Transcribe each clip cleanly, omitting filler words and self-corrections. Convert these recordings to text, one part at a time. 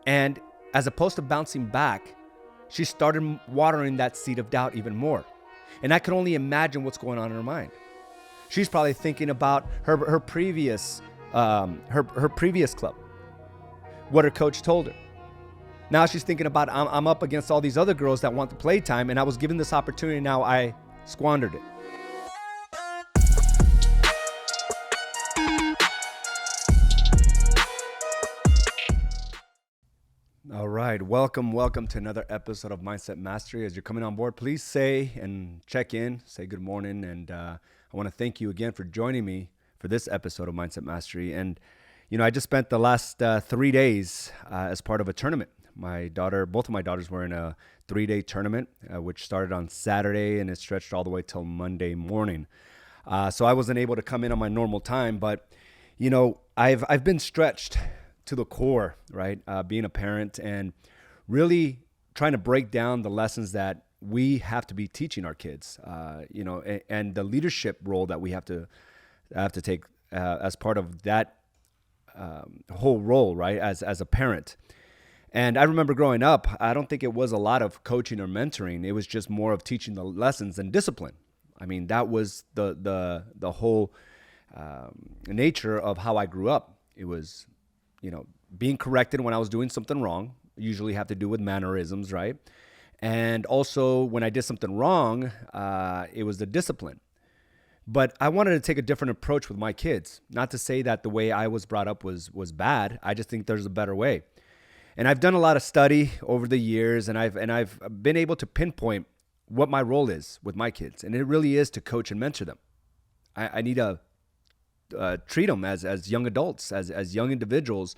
And as opposed to bouncing back, she started watering that seed of doubt even more. And I can only imagine what's going on in her mind. She's probably thinking about her previous club, what her coach told her. Now she's thinking about, I'm up against all these other girls that want the playtime, and I was given this opportunity, now I squandered it. All right, welcome to another episode of Mindset Mastery. As you're coming on board, please say and check in, say good morning, and I want to thank you again for joining me for this episode of Mindset Mastery. And you know, I just spent the last 3 days as part of a tournament. Both of my daughters were in a 3-day tournament, which started on Saturday and it stretched all the way till Monday morning. So I wasn't able to come in on my normal time, but you know, I've been stretched to the core, right? Being a parent and really trying to break down the lessons that we have to be teaching our kids, and the leadership role that we have to take as part of that whole role, right? As a parent. And I remember growing up, I don't think it was a lot of coaching or mentoring. It was just more of teaching the lessons and discipline. I mean, that was the whole nature of how I grew up. It was, being corrected when I was doing something wrong, usually have to do with mannerisms, right? And also when I did something wrong, it was the discipline. But I wanted to take a different approach with my kids. Not to say that the way I was brought up was bad. I just think there's a better way. And I've done a lot of study over the years, and I've been able to pinpoint what my role is with my kids. And it really is to coach and mentor them. I need to treat them as young adults, as young individuals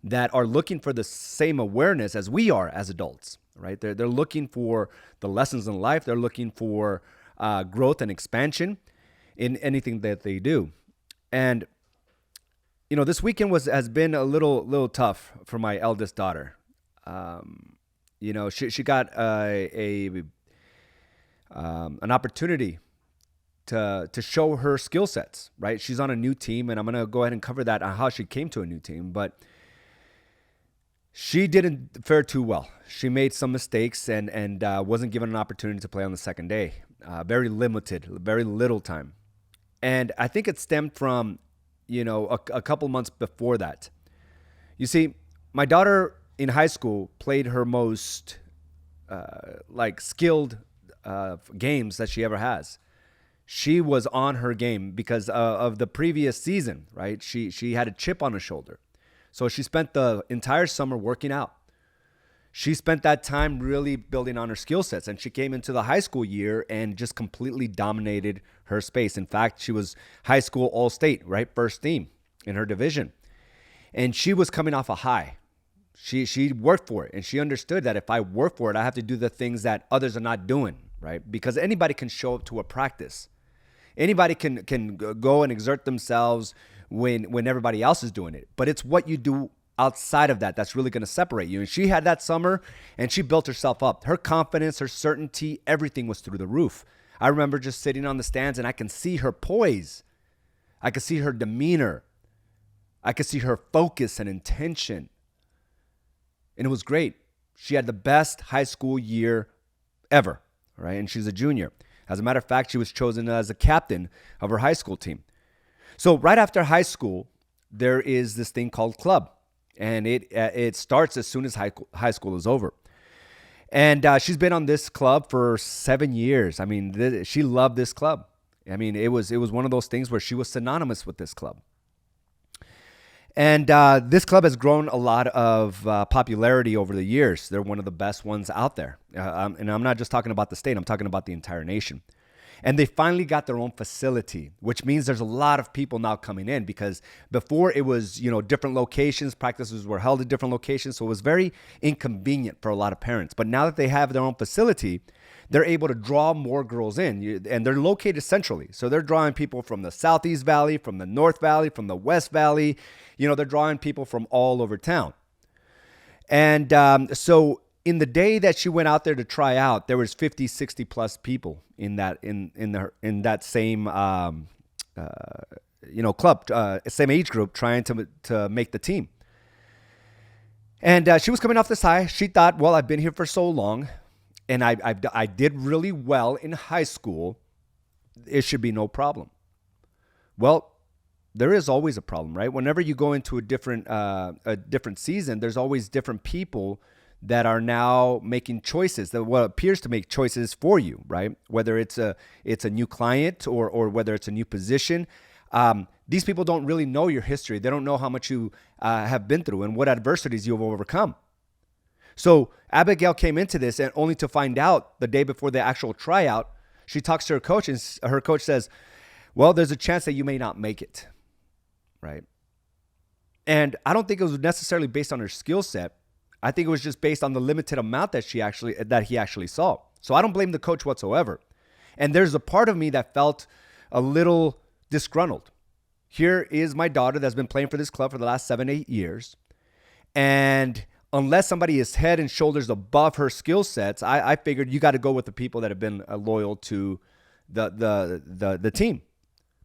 that are looking for the same awareness as we are as adults, right? They're looking for the lessons in life. They're looking for growth and expansion in anything that they do. And this weekend has been a little tough for my eldest daughter. She got an opportunity to show her skill sets, right? She's on a new team, and I'm going to go ahead and cover that on how she came to a new team, but she didn't fare too well. She made some mistakes and wasn't given an opportunity to play on the second day. Very limited, very little time. And I think it stemmed from, a couple months before that. You see, my daughter in high school played her most skilled games that she ever has. She was on her game because of the previous season, right? She had a chip on her shoulder. So she spent the entire summer working out. She spent that time really building on her skill sets, and she came into the high school year and just completely dominated her space. In fact, she was high school all-state, right? First team in her division. And she was coming off a high. She worked for it, and she understood that if I work for it, I have to do the things that others are not doing, right? Because anybody can show up to a practice. Anybody can go and exert themselves when everybody else is doing it. But it's what you do outside of that that's really going to separate you. And she had that summer, and she built herself up. Her confidence, her certainty, everything was through the roof. I remember just sitting on the stands, and I can see her poise. I could see her demeanor. I could see her focus and intention. And it was great. She had the best high school year ever, right? And she's a junior. As a matter of fact, she was chosen as a captain of her high school team. So right after high school, there is this thing called club. And it starts as soon as high school is over. And she's been on this club for 7 years. I mean, she loved this club. I mean, it was one of those things where she was synonymous with this club. And this club has grown a lot of popularity over the years. They're one of the best ones out there. And I'm not just talking about the state. I'm talking about the entire nation. And they finally got their own facility, which means there's a lot of people now coming in, because before it was, different locations, practices were held at different locations. So it was very inconvenient for a lot of parents. But now that they have their own facility, they're able to draw more girls in, and they're located centrally. So they're drawing people from the Southeast Valley, from the North Valley, from the West Valley. They're drawing people from all over town. And so in the day that she went out there to try out, there was 50, 60 plus people in that same club, same age group, trying to make the team. And she was coming off this high. She thought, well, I've been here for so long and I did really well in high school. It should be no problem. Well, there is always a problem, right? Whenever you go into a different season, there's always different people that are now making choices, that what appears to make choices for you, right? Whether it's a new client or whether it's a new position. These people don't really know your history. They don't know how much you have been through and what adversities you've overcome. So Abigail came into this and only to find out the day before the actual tryout, she talks to her coach and her coach says, well, there's a chance that you may not make it, right? And I don't think it was necessarily based on her skill set. I think it was just based on the limited amount that he actually saw. So I don't blame the coach whatsoever. And there's a part of me that felt a little disgruntled. Here is my daughter that's been playing for this club for the last 7-8 years. And unless somebody is head and shoulders above her skill sets, I figured you got to go with the people that have been loyal to the team.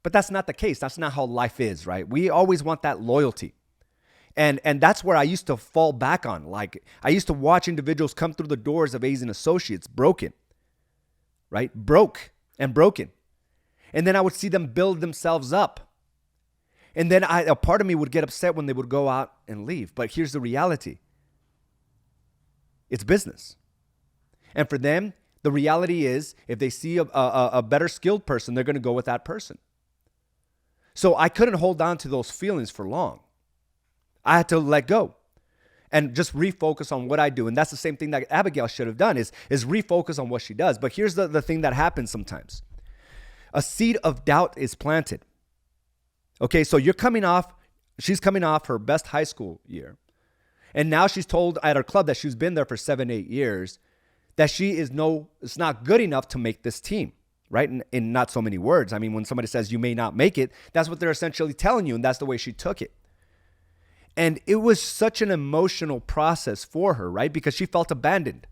But that's not the case. That's not how life is, right? We always want that loyalty. And that's where I used to fall back on. Like, I used to watch individuals come through the doors of A's and Associates broken, right? Broke and broken. And then I would see them build themselves up. And then a part of me would get upset when they would go out and leave. But here's the reality. It's business. And for them, the reality is if they see a better skilled person, they're going to go with that person. So I couldn't hold on to those feelings for long. I had to let go and just refocus on what I do. And that's the same thing that Abigail should have done is refocus on what she does. But here's the thing that happens sometimes. A seed of doubt is planted. Okay, so she's coming off her best high school year. And now she's told at her club that she's been there for 7-8 years that it's not good enough to make this team, right? In not so many words. I mean, when somebody says you may not make it, that's what they're essentially telling you. And that's the way she took it. And it was such an emotional process for her, right? Because she felt abandoned.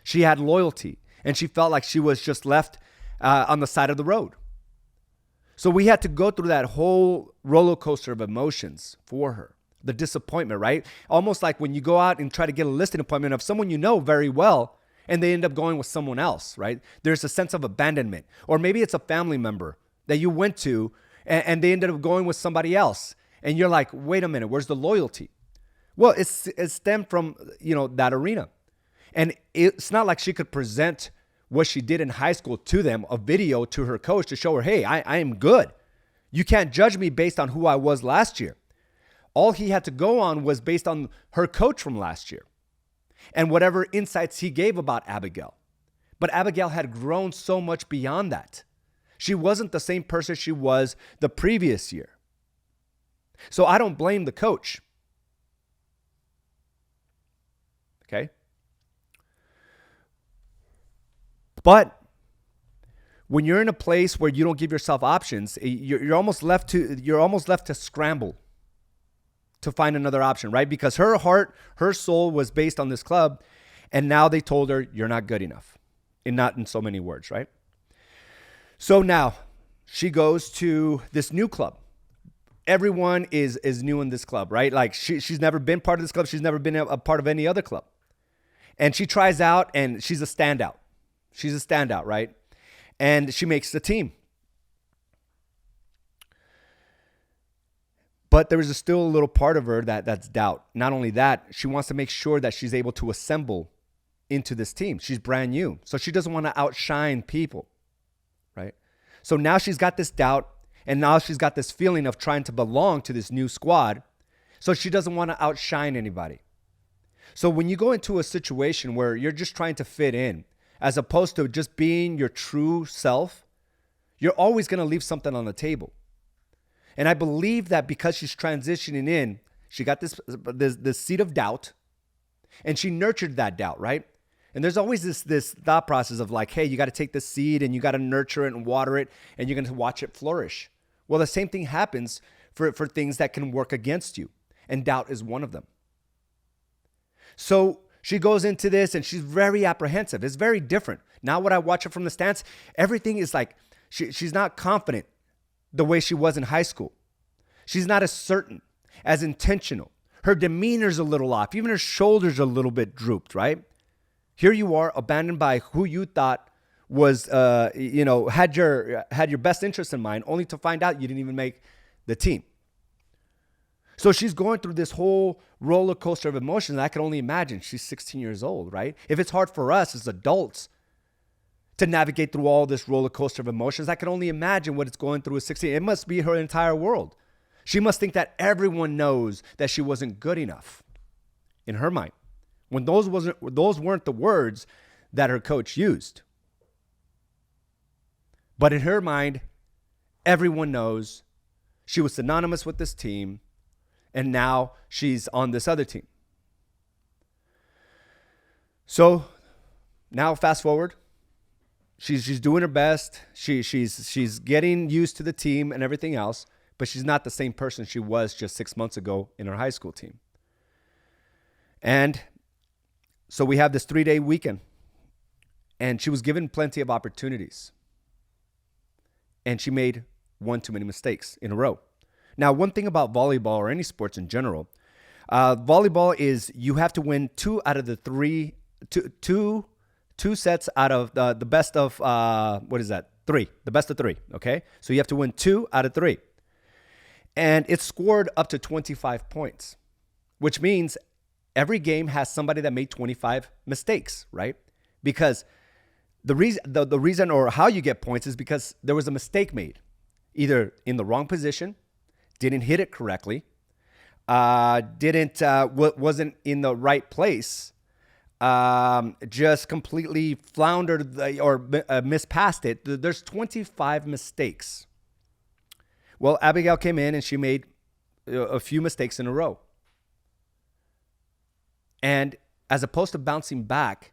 She had loyalty and she felt like she was just left on the side of the road. So we had to go through that whole roller coaster of emotions for her. The disappointment, right? Almost like when you go out and try to get a listing appointment of someone you know very well and they end up going with someone else, right? There's a sense of abandonment. Or maybe it's a family member that you went to and they ended up going with somebody else. And you're like, wait a minute, where's the loyalty? Well, it stemmed from, that arena. And it's not like she could present what she did in high school to them, a video to her coach to show her, hey, I am good. You can't judge me based on who I was last year. All he had to go on was based on her coach from last year and whatever insights he gave about Abigail. But Abigail had grown so much beyond that. She wasn't the same person she was the previous year. So I don't blame the coach. Okay? But when you're in a place where you don't give yourself options, you're almost left to scramble to find another option, right? Because her heart, her soul was based on this club, and now they told her you're not good enough, and not in so many words, right? So now she goes to this new club. Everyone is new in this club, right? Like she's never been part of this club. She's never been a part of any other club. And she tries out and she's a standout. She's a standout, right? And she makes the team. But there is still a little part of her that's doubt. Not only that, she wants to make sure that she's able to assemble into this team. She's brand new. So she doesn't want to outshine people, right? So now she's got this doubt. And now she's got this feeling of trying to belong to this new squad. So she doesn't want to outshine anybody. So when you go into a situation where you're just trying to fit in, as opposed to just being your true self, you're always going to leave something on the table. And I believe that because she's transitioning in, she got this seed of doubt, and she nurtured that doubt, right? And there's always this thought process of like, hey, you got to take this seed and you got to nurture it and water it, and you're going to watch it flourish. Well, the same thing happens for things that can work against you, and doubt is one of them. So she goes into this and she's very apprehensive. It's very different. Now when I watch her from the stands, everything is like she's not confident the way she was in high school. She's not as certain, as intentional. Her demeanor's a little off. Even her shoulders a little bit drooped, right? Here you are, abandoned by who you thought was, had your best interest in mind, only to find out you didn't even make the team. So she's going through this whole roller coaster of emotions. I can only imagine. She's 16 years old, right? If it's hard for us as adults to navigate through all this roller coaster of emotions, I can only imagine what it's going through at 16. It must be her entire world. She must think that everyone knows that she wasn't good enough in her mind, when those weren't the words that her coach used. But in her mind, everyone knows she was synonymous with this team, and now she's on this other team. So now fast forward, she's doing her best. She's getting used to the team and everything else, but she's not the same person she was just 6 months ago in her high school team. And so we have this 3-day weekend, and she was given plenty of opportunities, and she made one too many mistakes in a row. Now, one thing about volleyball or any sports in general, volleyball is you have to win two sets out of the best of, three, the best of three, okay? So you have to win 2 out of 3. And it's scored up to 25 points, which means every game has somebody that made 25 mistakes, right? Because the reason or how you get points is because there was a mistake made, either in the wrong position, didn't hit it correctly, wasn't in the right place, just completely floundered or mispassed it. There's 25 mistakes. Well, Abigail came in and she made a few mistakes in a row. And as opposed to bouncing back,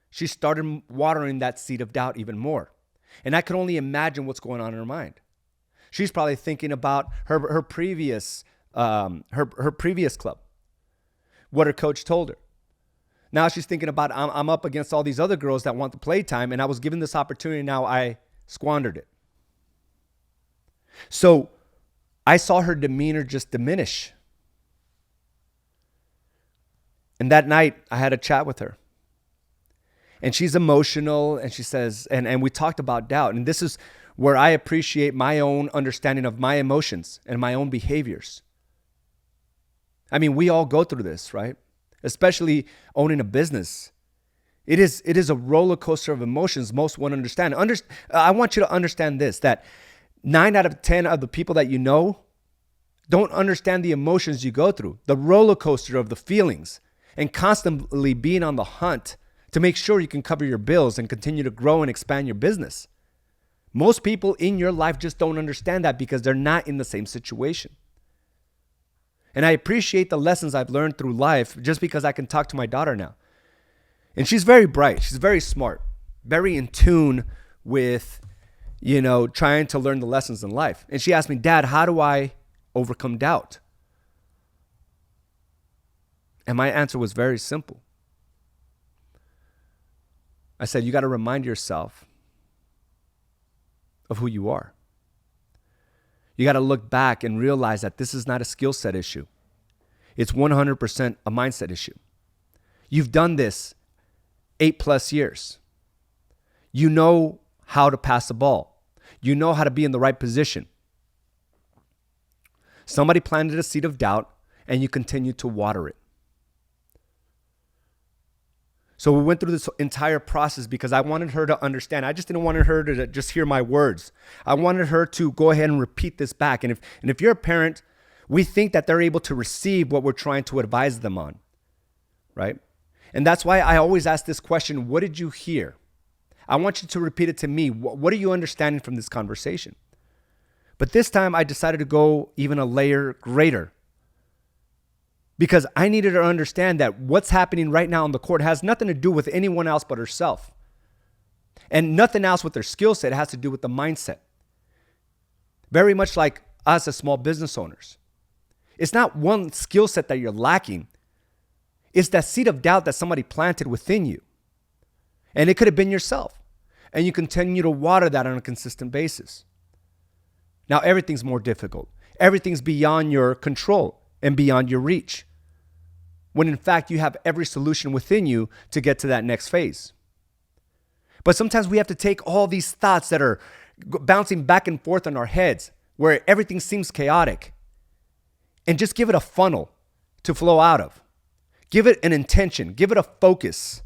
she started watering that seed of doubt even more. And I could only imagine what's going on in her mind. She's probably thinking about her previous club, what her coach told her. Now she's thinking about, I'm up against all these other girls that want the play time, and I was given this opportunity, now I squandered it. So I saw her demeanor just diminish. And that night, I had a chat with her. And she's emotional, and she says, and we talked about doubt. And this is where I appreciate my own understanding of my emotions and my own behaviors. I mean, we all go through this, right? Especially owning a business. It is a roller coaster of emotions most won't understand. I want you to understand this, that 9 out of 10 of the people that you know don't understand the emotions you go through, the roller coaster of the feelings, and constantly being on the hunt to make sure you can cover your bills and continue to grow and expand your business. Most people in your life just don't understand that because they're not in the same situation. And I appreciate the lessons I've learned through life just because I can talk to my daughter now. And she's very bright. She's very smart, very in tune with, trying to learn the lessons in life. And she asked me, Dad, how do I overcome doubt? And my answer was very simple. I said, you got to remind yourself of who you are. You got to look back and realize that this is not a skill set issue. It's 100% a mindset issue. You've done this 8+ years. You know how to pass the ball. You know how to be in the right position. Somebody planted a seed of doubt and you continue to water it. So we went through this entire process because I wanted her to understand. I just didn't want her to just hear my words. I wanted her to go ahead and repeat this back. And if you're a parent, we think that they're able to receive what we're trying to advise them on, right? And that's why I always ask this question, what did you hear? I want you to repeat it to me. What are you understanding from this conversation? But this time I decided to go even a layer greater, because I needed her to understand that what's happening right now on the court has nothing to do with anyone else but herself. And nothing else with her skill set. It has to do with the mindset. Very much like us as small business owners. It's not one skill set that you're lacking. It's that seed of doubt that somebody planted within you. And it could have been yourself. And you continue to water that on a consistent basis. Now everything's more difficult. Everything's beyond your control and beyond your reach. when in fact you have every solution within you to get to that next phase. But sometimes we have to take all these thoughts that are bouncing back and forth in our heads, where everything seems chaotic, and just give it a funnel to flow out of. Give it an intention, give it a focus.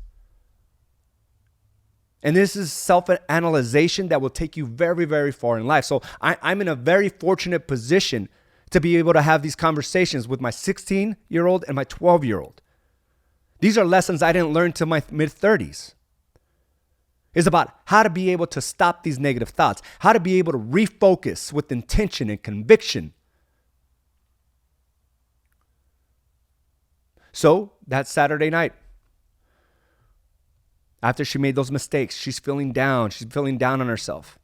And this is self-analyzation that will take you very, very far in life. So I'm in a very fortunate position to be able to have these conversations with my 16-year-old and my 12-year-old. These are lessons I didn't learn till my mid-30s. It's about how to be able to stop these negative thoughts, how to be able to refocus with intention and conviction. So that Saturday night, after she made those mistakes, she's feeling down. She's feeling down on herself.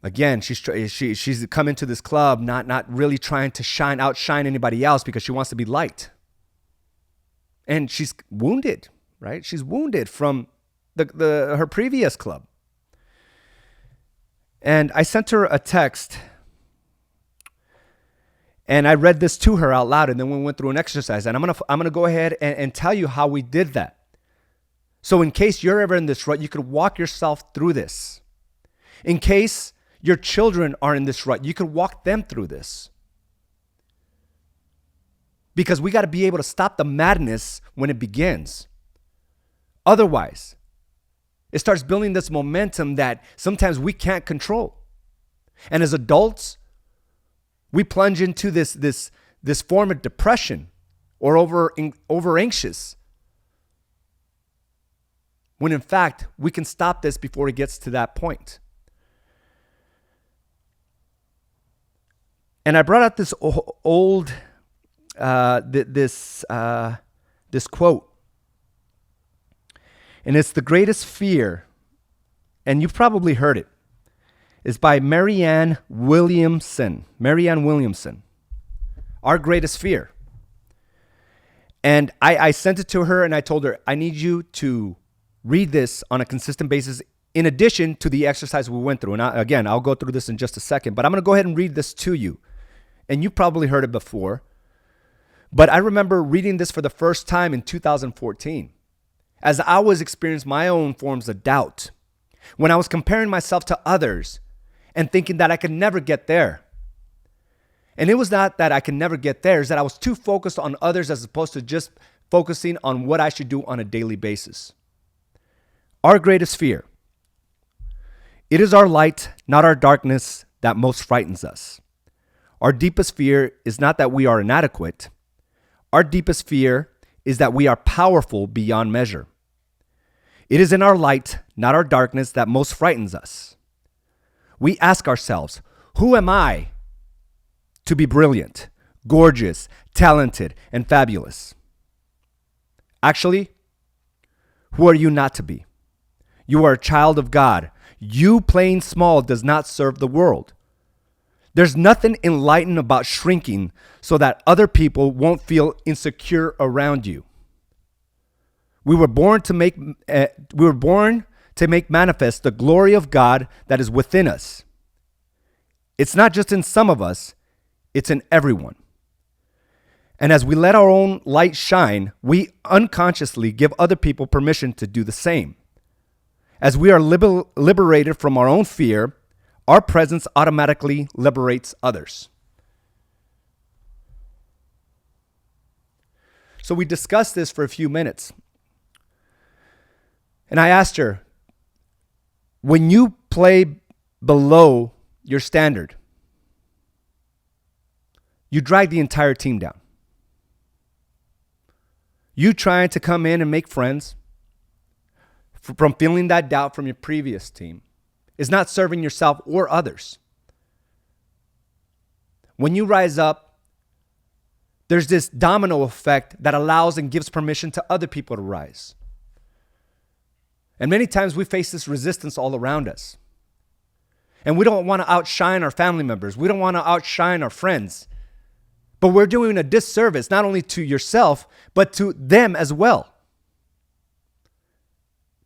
Again, she's come into this club not really trying to outshine anybody else because she wants to be liked. And she's wounded, right? She's wounded from her previous club. And I sent her a text, and I read this to her out loud, and then we went through an exercise. And I'm gonna go ahead and tell you how we did that. So in case you're ever in this rut, you could walk yourself through this. In case your children are in this rut, you could walk them through this. Because we got to be able to stop the madness when it begins. Otherwise, it starts building this momentum that sometimes we can't control. And as adults, we plunge into this form of depression or over anxious. When in fact, we can stop this before it gets to that point. And I brought out this old, this quote. And it's the greatest fear, and you've probably heard it. It's by Marianne Williamson. Marianne Williamson. Our greatest fear. And I sent it to her and I told her, I need you to read this on a consistent basis in addition to the exercise we went through. And I'll go through this in just a second, but I'm going to go ahead and read this to you. And you probably heard it before. But I remember reading this for the first time in 2014 as I was experiencing my own forms of doubt, when I was comparing myself to others and thinking that I could never get there. And it was not that I could never get there, it's that I was too focused on others as opposed to just focusing on what I should do on a daily basis. Our greatest fear. It is our light, not our darkness, that most frightens us. Our deepest fear is not that we are inadequate. Our deepest fear is that we are powerful beyond measure. It is in our light, not our darkness, that most frightens us. We ask ourselves, who am I to be brilliant, gorgeous, talented, and fabulous? Actually, who are you not to be? You are a child of God. You playing small does not serve the world. There's nothing enlightened about shrinking so that other people won't feel insecure around you. We were born to make manifest the glory of God that is within us. It's not just in some of us, it's in everyone. And as we let our own light shine, we unconsciously give other people permission to do the same. As we are liberated from our own fear, our presence automatically liberates others. So we discussed this for a few minutes. And I asked her, when you play below your standard, you drag the entire team down. You trying to come in and make friends from feeling that doubt from your previous team is not serving yourself or others. When you rise up, there's this domino effect that allows and gives permission to other people to rise. And many times we face this resistance all around us. And we don't want to outshine our family members. We don't want to outshine our friends. But we're doing a disservice not only to yourself, but to them as well.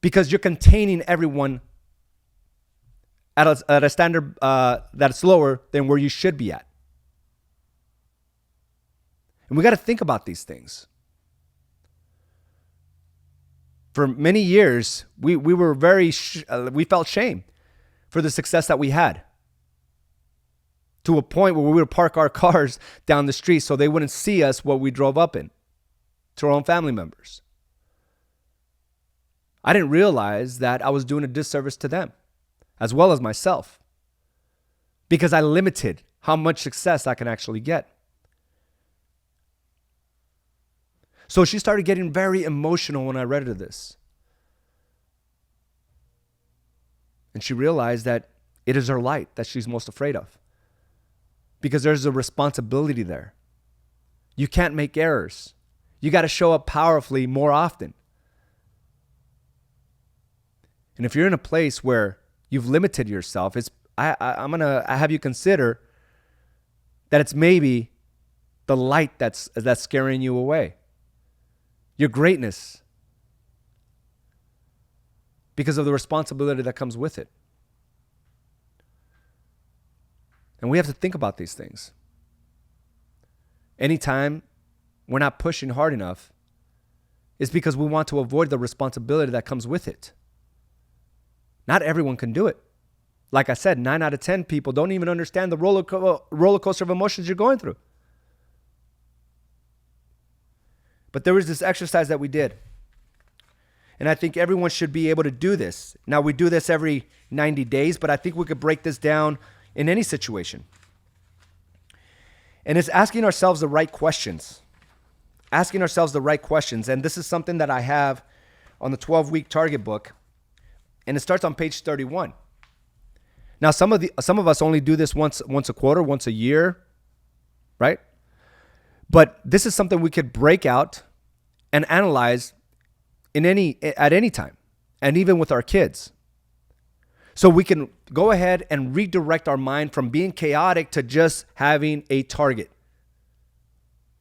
Because you're containing everyone at a standard that's lower than where you should be at. And we got to think about these things. For many years, we were we felt shame for the success that we had, to a point where we would park our cars down the street so they wouldn't see us what we drove up in, to our own family members. I didn't realize that I was doing a disservice to them as well as myself, because I limited how much success I can actually get. So she started getting very emotional when I read her this. And she realized that it is her light that she's most afraid of, because there's a responsibility there. You can't make errors. You got to show up powerfully more often. And if you're in a place where you've limited yourself, I'm going to have you consider that it's maybe the light that's scaring you away. Your greatness, because of the responsibility that comes with it. And we have to think about these things. Anytime we're not pushing hard enough, it's because we want to avoid the responsibility that comes with it. Not everyone can do it. Like I said, 9 out of 10 people don't even understand the roller coaster of emotions you're going through. But there was this exercise that we did. And I think everyone should be able to do this. Now, we do this every 90 days, but I think we could break this down in any situation. And it's asking ourselves the right questions. Asking ourselves the right questions. And this is something that I have on the 12-week target book. And it starts on page 31. Now, some of us only do this once a quarter, once a year, right? But this is something we could break out and analyze at any time, and even with our kids. So we can go ahead and redirect our mind from being chaotic to just having a target,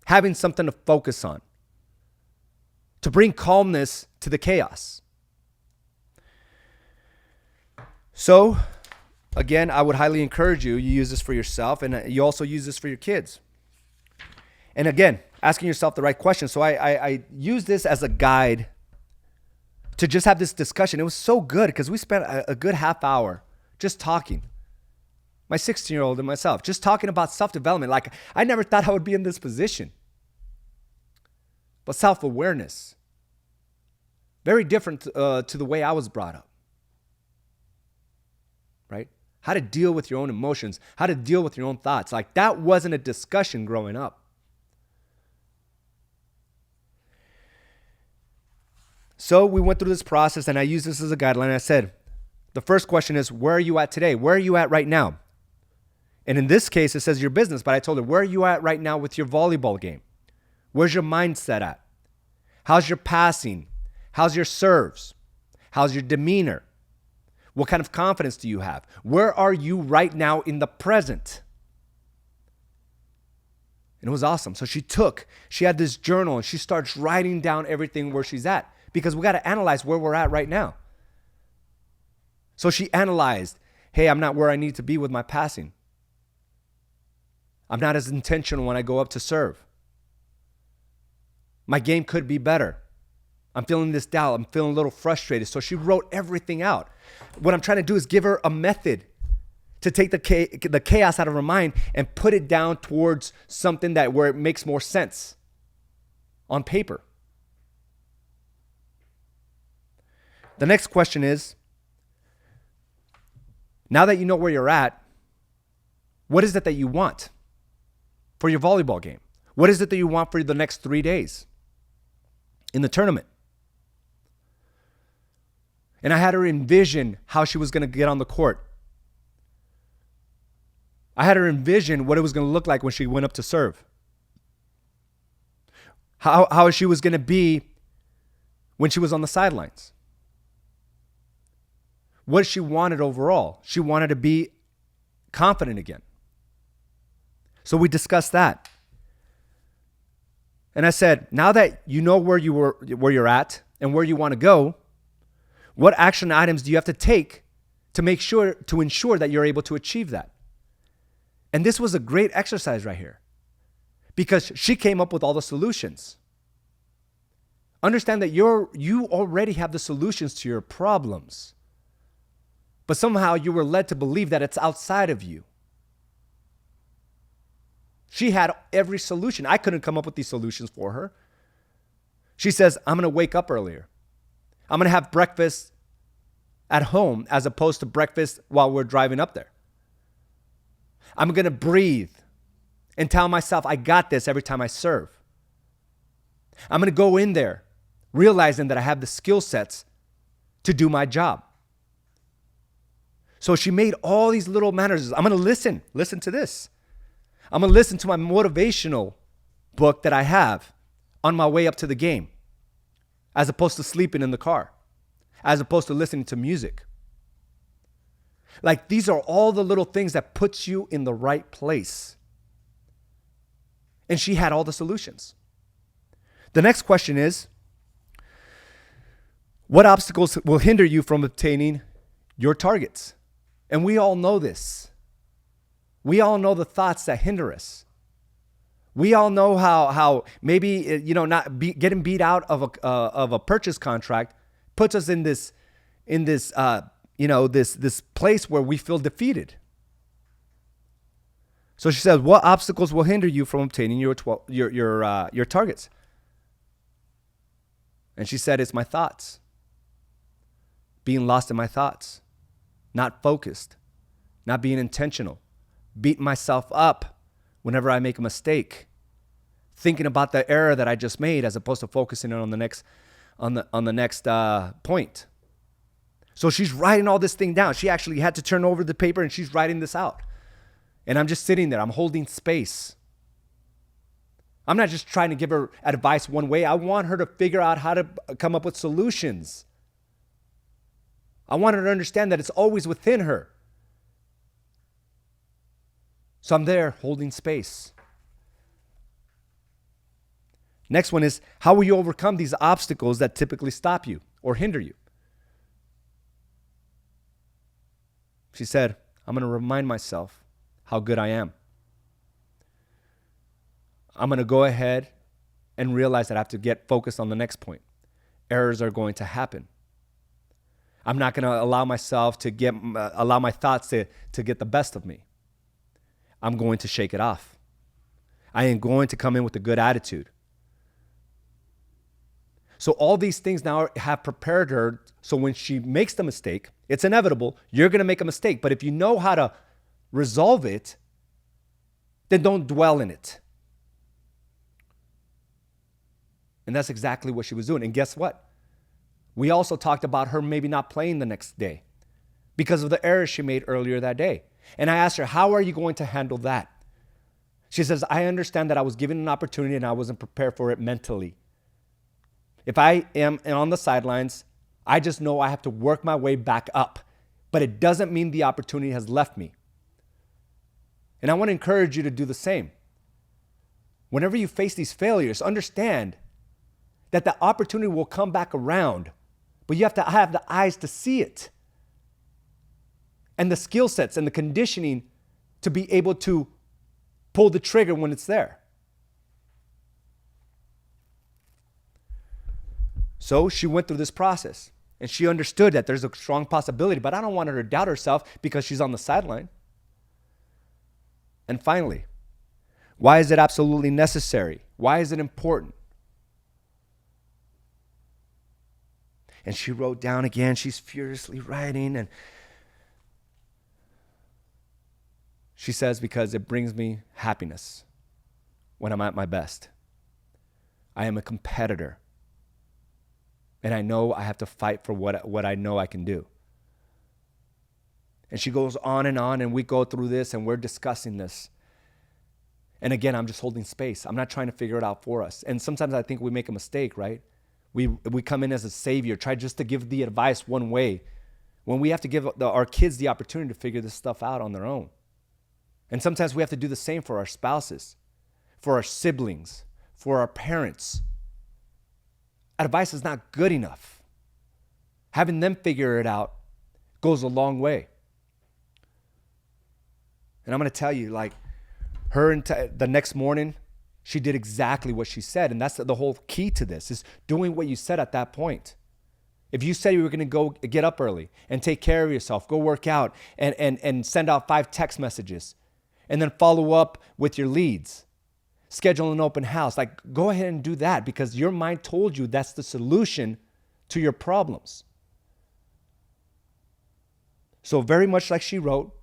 having something to focus on, to bring calmness to the chaos. So, again, I would highly encourage you use this for yourself, and you also use this for your kids. And again, asking yourself the right questions. So I use this as a guide to just have this discussion. It was so good because we spent a good half hour just talking. My 16-year-old and myself, just talking about self-development. Like, I never thought I would be in this position. But self-awareness, very different to the way I was brought up. Right? How to deal with your own emotions, how to deal with your own thoughts. Like, that wasn't a discussion growing up. So we went through this process, and I used this as a guideline. I said, the first question is, where are you at today? Where are you at right now? And in this case, it says your business, but I told her, where are you at right now with your volleyball game? Where's your mindset at? How's your passing? How's your serves? How's your demeanor? What kind of confidence do you have? Where are you right now in the present? And it was awesome. So she had this journal, and she starts writing down everything where she's at, because we got to analyze where we're at right now. So she analyzed, hey, I'm not where I need to be with my passing. I'm not as intentional when I go up to serve. My game could be better. I'm feeling this doubt. I'm feeling a little frustrated. So she wrote everything out. What I'm trying to do is give her a method to take the chaos out of her mind and put it down towards something where it makes more sense on paper. The next question is, now that you know where you're at, what is it that you want for your volleyball game? What is it that you want for the next 3 days in the tournament? And I had her envision how she was going to get on the court. I had her envision what it was going to look like when she went up to serve. How she was going to be when she was on the sidelines. What she wanted overall. She wanted to be confident again. So we discussed that. And I said, now that you know where you're at and where you want to go, what action items do you have to take to ensure that you're able to achieve that? And this was a great exercise right here. because she came up with all the solutions. Understand that you already have the solutions to your problems, but somehow you were led to believe that it's outside of you. She had every solution. I couldn't come up with these solutions for her. She says, I'm going to wake up earlier. I'm going to have breakfast at home as opposed to breakfast while we're driving up there. I'm going to breathe and tell myself I got this every time I serve. I'm going to go in there realizing that I have the skill sets to do my job. So she made all these little manners. I'm going to listen. Listen to this. I'm going to listen to my motivational book that I have on my way up to the game, as opposed to sleeping in the car, as opposed to listening to music. Like, these are all the little things that puts you in the right place. And she had all the solutions. The next question is, what obstacles will hinder you from obtaining your targets? And we all know this. We all know the thoughts that hinder us. We all know how maybe getting beat out of a purchase contract puts us in this place where we feel defeated. So she says, what obstacles will hinder you from obtaining your targets? And she said, it's my thoughts. Being lost in my thoughts, not focused, not being intentional, beating myself up whenever I make a mistake, thinking about the error that I just made as opposed to focusing on the next point. So she's writing all this thing down. She actually had to turn over the paper and she's writing this out. And I'm just sitting there. I'm holding space. I'm not just trying to give her advice one way. I want her to figure out how to come up with solutions. I want her to understand that it's always within her. So I'm there holding space. Next one is, how will you overcome these obstacles that typically stop you or hinder you? She said, I'm going to remind myself how good I am. I'm going to go ahead and realize that I have to get focused on the next point. Errors are going to happen. I'm not going to allow myself to allow my thoughts to get the best of me. I'm going to shake it off. I am going to come in with a good attitude. So all these things now have prepared her. So when she makes the mistake, it's inevitable. You're going to make a mistake. But if you know how to resolve it, then don't dwell in it. And that's exactly what she was doing. And guess what? We also talked about her maybe not playing the next day because of the error she made earlier that day. And I asked her, how are you going to handle that? She says, I understand that I was given an opportunity and I wasn't prepared for it mentally. If I am on the sidelines, I just know I have to work my way back up. But it doesn't mean the opportunity has left me. And I want to encourage you to do the same. Whenever you face these failures, understand that the opportunity will come back around, but you have to have the eyes to see it and the skill sets and the conditioning to be able to pull the trigger when it's there. So she went through this process and she understood that there's a strong possibility, but I don't want her to doubt herself because she's on the sideline. And finally, why is it absolutely necessary? Why is it important? And she wrote down again, she's furiously writing, and she says, because it brings me happiness when I'm at my best. I am a competitor, and I know I have to fight for what I know I can do. And she goes on, and we go through this, and we're discussing this. And again, I'm just holding space. I'm not trying to figure it out for us. And sometimes I think we make a mistake, right? We come in as a savior, try just to give the advice one way, when we have to give our kids the opportunity to figure this stuff out on their own. And sometimes we have to do the same for our spouses, for our siblings, for our parents. Advice is not good enough. Having them figure it out goes a long way. And I'm going to tell you, like, the next morning, She did exactly what she said. And that's the whole key to this, is doing what you said at that point. If you said you were going to go get up early and take care of yourself, go work out and send out 5 text messages and then follow up with your leads, schedule an open house, like go ahead and do that, because your mind told you that's the solution to your problems. So very much like she wrote,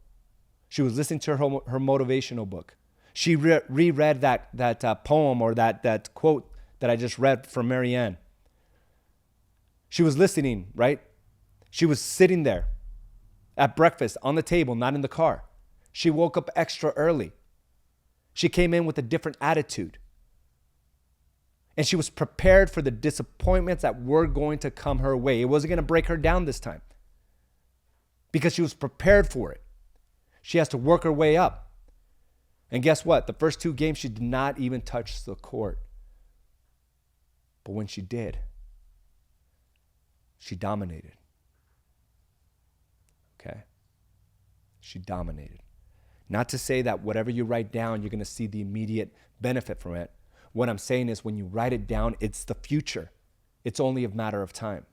she was listening to her motivational book. She reread that poem or that quote that I just read from Marianne. She was listening, right? She was sitting there at breakfast on the table, not in the car. She woke up extra early. She came in with a different attitude. And she was prepared for the disappointments that were going to come her way. It wasn't going to break her down this time because she was prepared for it. She has to work her way up. And guess what? The first 2 games, she did not even touch the court. But when she did, she dominated. Okay? She dominated. Not to say that whatever you write down, you're going to see the immediate benefit from it. What I'm saying is when you write it down, it's the future. It's only a matter of time.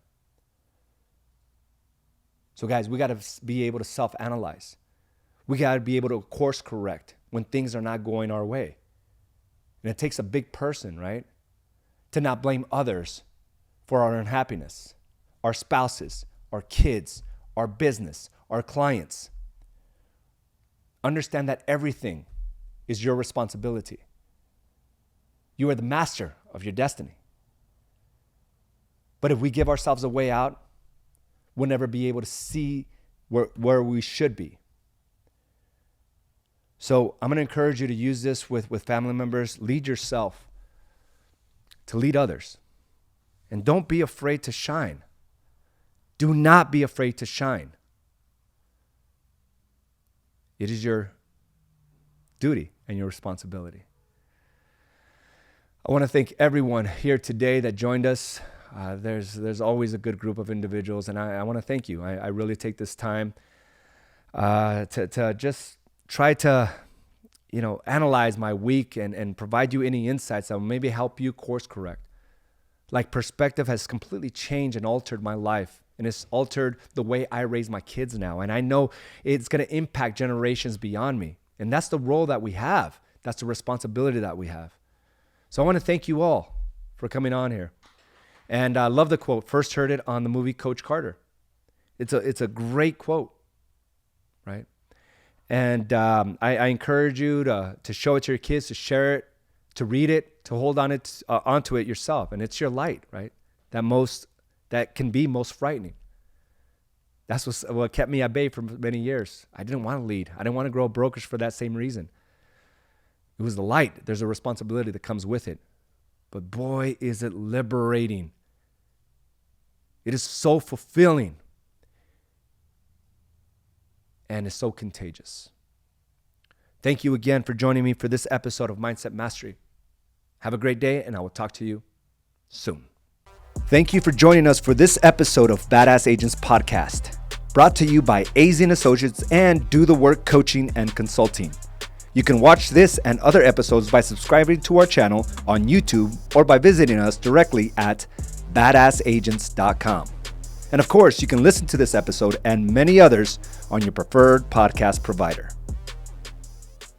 So guys, we got to be able to self-analyze. We got to be able to course correct when things are not going our way. And it takes a big person, right, to not blame others for our unhappiness, our spouses, our kids, our business, our clients. Understand that everything is your responsibility. You are the master of your destiny. But if we give ourselves a way out, we'll never be able to see where we should be. So I'm going to encourage you to use this with family members. Lead yourself to lead others. And don't be afraid to shine. Do not be afraid to shine. It is your duty and your responsibility. I want to thank everyone here today that joined us. There's always a good group of individuals, and I want to thank you. I really take this time to just try to, analyze my week and provide you any insights that will maybe help you course correct. Like, perspective has completely changed and altered my life, and it's altered the way I raise my kids now. And I know it's going to impact generations beyond me. And that's the role that we have. That's the responsibility that we have. So I want to thank you all for coming on here. And I love the quote. First heard it on the movie Coach Carter. It's a great quote, right? And I encourage you to show it to your kids, to share it, to read it, to hold onto it yourself. And it's your light, right? That can be most frightening. That's what kept me at bay for many years. I didn't want to lead. I didn't want to grow a brokerage for that same reason. It was the light. There's a responsibility that comes with it. But boy, is it liberating. It is so fulfilling. And it's so contagious. Thank you again for joining me for this episode of Mindset Mastery. Have a great day, and I will talk to you soon. Thank you for joining us for this episode of Badass Agents Podcast, brought to you by AZ & Associates and Do the Work Coaching and Consulting. You can watch this and other episodes by subscribing to our channel on YouTube or by visiting us directly at badassagents.com. And of course, you can listen to this episode and many others on your preferred podcast provider.